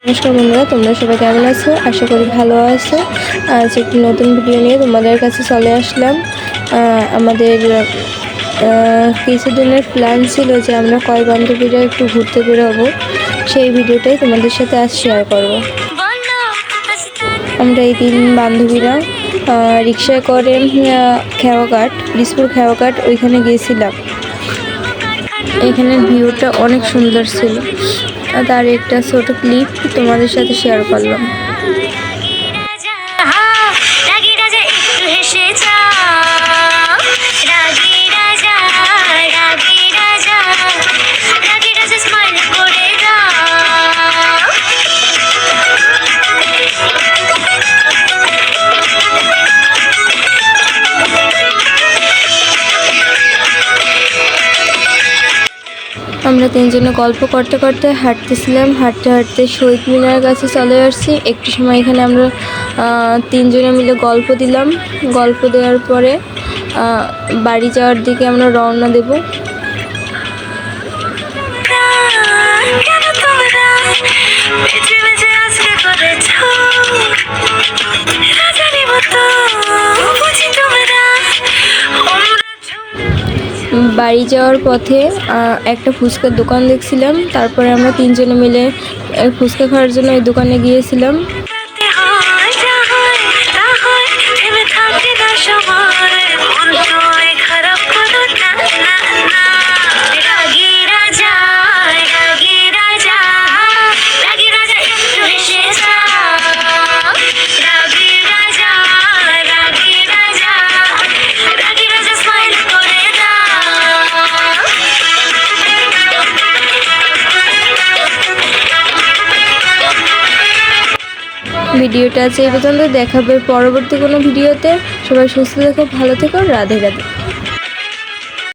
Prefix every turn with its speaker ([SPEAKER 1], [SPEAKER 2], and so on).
[SPEAKER 1] নমস্কার বন্ধুরা, তোমরা সবাই কেমন আছো? আশা করি ভালো আছো। আজ একটি নতুন ভিডিও নিয়ে তোমাদের কাছে চলে আসলাম। আমাদের কিছুদিনের প্ল্যান ছিল যে আমরা কয় বান্ধবীরা একটু ঘুরতে বেরোবো, সেই ভিডিওটাই তোমাদের সাথে আজ শেয়ার করব। আমরা এই দিন বান্ধবীরা রিক্সায় করে খেওয়াঘাট, ব্রিজপুর খেওয়াঘাট ওইখানে গিয়েছিলাম। এখানের ভিউটা অনেক সুন্দর ছিল, তার একটা ছোট ক্লিপ তোমাদের সাথে শেয়ার করলাম। আমরা তিনজনে গল্প করতে করতে হাঁটতেছিলাম। হাঁটতে হাঁটতে শহীদ মিনারের কাছে চলে আসছি। একটু সময় এখানে আমরা তিনজনে মিলে গল্প দিলাম। গল্প দেওয়ার পরে বাড়ি যাওয়ার দিকে আমরা রওনা দেব। বাড়ি যাওয়ার পথে একটা ফুচকার দোকান দেখছিলাম। তারপরে আমরা তিনজনে মিলে ফুচকা খাওয়ার জন্য এই দোকানে গিয়েছিলাম। ভিডিওটা আছে এই পর্যন্ত। দেখাবে পরবর্তী কোনো ভিডিওতে। সবাই সুস্থ থেকো, ভালো থেকো, রাধে রাধে।